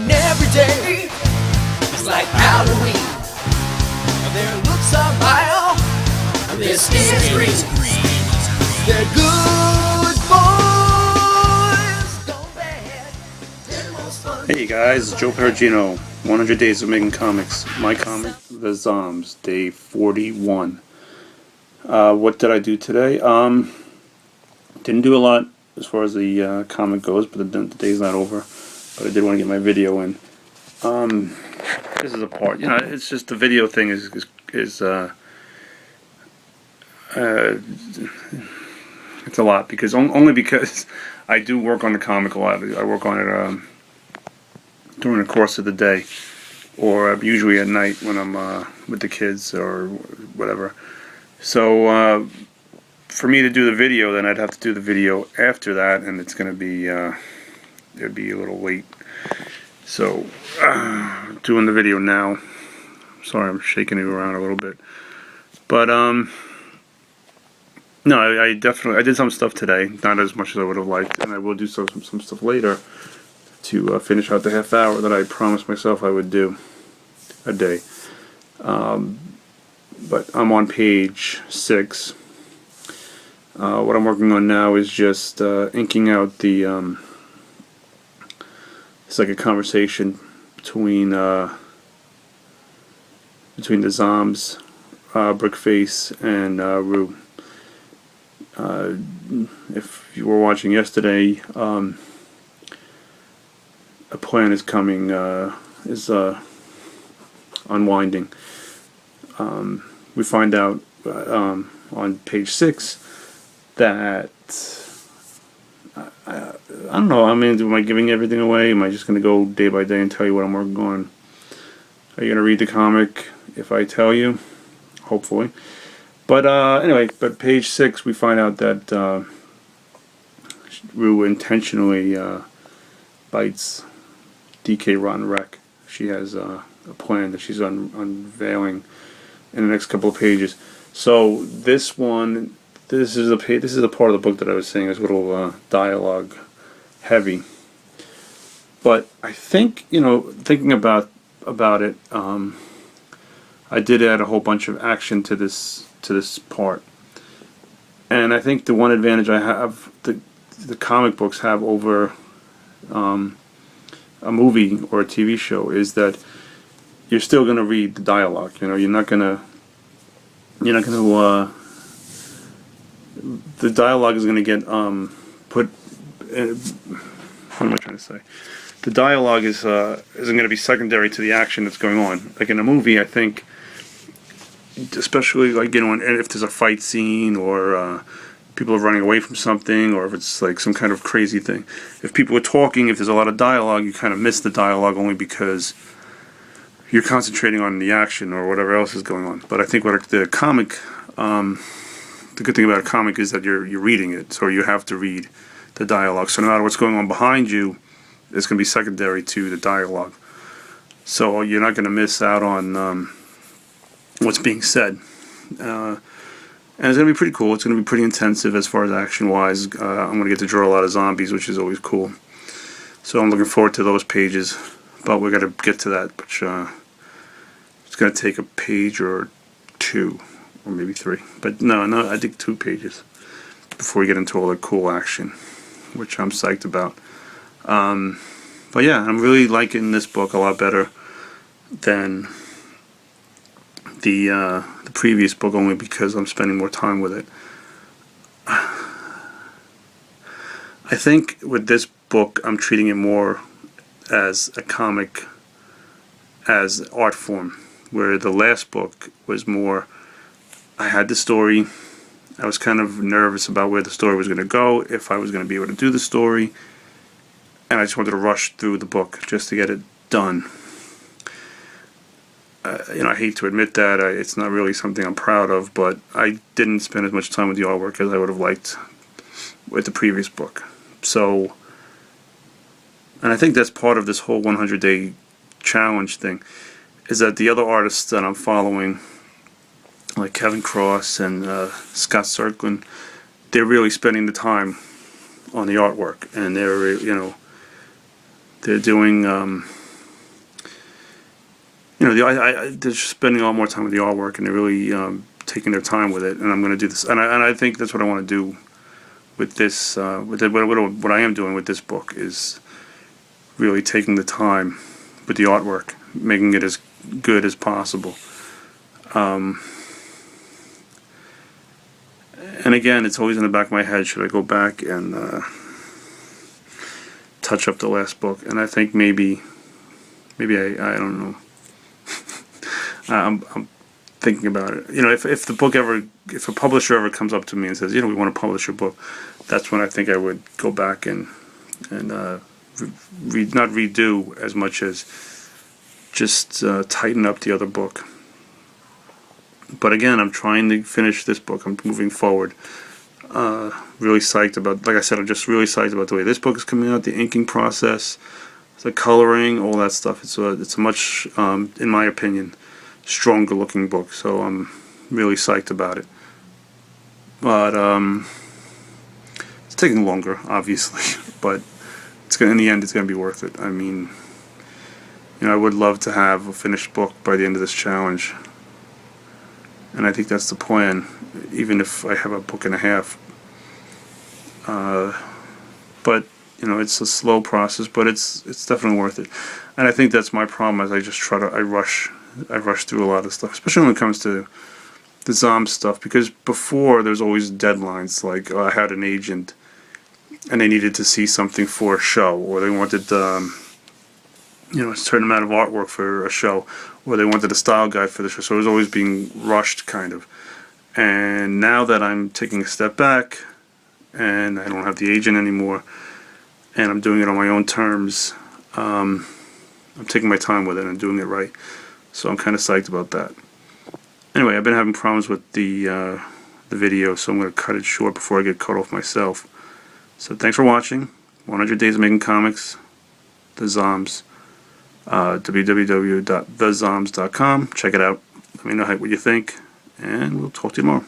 and every day is like Halloween. Their looks are vile, their skin is green. They're good boys, don't bad. They're most fun. Hey guys, Joe Perugino, 100 Days of Making Comics. My comic, The Zombs, day 41. What did I do today? Didn't do a lot as far as the comic goes, but the day's not over. But I did want to get my video in. This is a part, it's just the video thing is it's a lot because only because I do work on the comic a lot. I work on it during the course of the day, or usually at night when I'm with the kids or whatever. So for me to do the video, then I'd have to do the video after that, and it's going to be it'd be a little late. So doing the video now. Sorry, I'm shaking it around a little bit, but no, I did some stuff today, not as much as I would have liked, and I will do some stuff later to finish out the half hour that I promised myself I would do a day. But I'm on page 6. What I'm working on now is just inking out the it's like a conversation between the Zombs, Brickface, and Rue. If you were watching yesterday, a plan is coming, is unwinding. We find out on page 6 that I don't know. I mean, am I giving everything away? Am I just going to go day by day and tell you what I'm working on? Are you going to read the comic if I tell you? Hopefully. But anyway, but page 6 we find out that Rue intentionally bites DK Rotten Wreck. She has a plan that she's unveiling in the next couple of pages. So this one, this is a part of the book that I was saying is a little dialogue heavy. But I think, thinking about it, I did add a whole bunch of action to this part, and I think the one advantage I have, the comic books have over a movie or a TV show, is that you're still going to read the dialogue. You're not going to the dialogue is going to get put. What am I trying to say? The dialogue isn't going to be secondary to the action that's going on. Like in a movie, I think, especially like if there's a fight scene or people are running away from something, or if it's like some kind of crazy thing. If people are talking, if there's a lot of dialogue, you kind of miss the dialogue only because you're concentrating on the action or whatever else is going on. But I think what the comic, the good thing about a comic is that you're reading it, so you have to read the dialogue. So no matter what's going on behind you, it's going to be secondary to the dialogue. So you're not going to miss out on what's being said. And it's going to be pretty cool. It's going to be pretty intensive as far as action-wise. I'm going to get to draw a lot of zombies, which is always cool. So I'm looking forward to those pages. But we're going to get to that. Which it's going to take a page or 2, or maybe 3. But no, I think 2 pages before we get into all the cool action, which I'm psyched about. But yeah, I'm really liking this book a lot better than the previous book, only because I'm spending more time with it. I think with this book, I'm treating it more as a comic, as art form, where the last book was more, I had the story, I was kind of nervous about where the story was going to go, if I was going to be able to do the story, and I just wanted to rush through the book just to get it done. I hate to admit that, it's not really something I'm proud of, but I didn't spend as much time with the artwork as I would have liked with the previous book. So, and I think that's part of this whole 100-day challenge thing, is that the other artists that I'm following, like Kevin Cross and Scott Serklin, they're really spending the time on the artwork, and they're doing they're just spending a lot more time with the artwork, and they're really taking their time with it. And I'm going to do this, and I think that's what I want to do with this. What I am doing with this book is really taking the time with the artwork, making it as good as possible. And again, it's always in the back of my head, should I go back and touch up the last book? And I think maybe I don't know. I'm thinking about it. If a publisher ever comes up to me and says, we want to publish your book, that's when I think I would go back and not redo as much as just tighten up the other book. But again, I'm trying to finish this book. I'm moving forward. Really psyched about, like I said, I'm just really psyched about the way this book is coming out, the inking process, the coloring, all that stuff. It's a much, in my opinion, stronger looking book. So I'm really psyched about it. But it's taking longer, obviously. But in the end, it's going to be worth it. I mean, I would love to have a finished book by the end of this challenge. And I think that's the plan, even if I have a book and a half. But it's a slow process, but it's definitely worth it. And I think that's my problem, is I rush through a lot of stuff, especially when it comes to the Zombs stuff, because before there's always deadlines. Like I had an agent, and they needed to see something for a show, or they wanted a certain amount of artwork for a show, or they wanted a style guide for the show. So it was always being rushed, kind of. And now that I'm taking a step back, and I don't have the agent anymore, and I'm doing it on my own terms, I'm taking my time with it and doing it right. So I'm kind of psyched about that. Anyway, I've been having problems with the video, so I'm going to cut it short before I get cut off myself. So thanks for watching. 100 Days of Making Comics, The Zombs. www.thezombs.com. Check it out. Let me know what you think, and we'll talk to you tomorrow.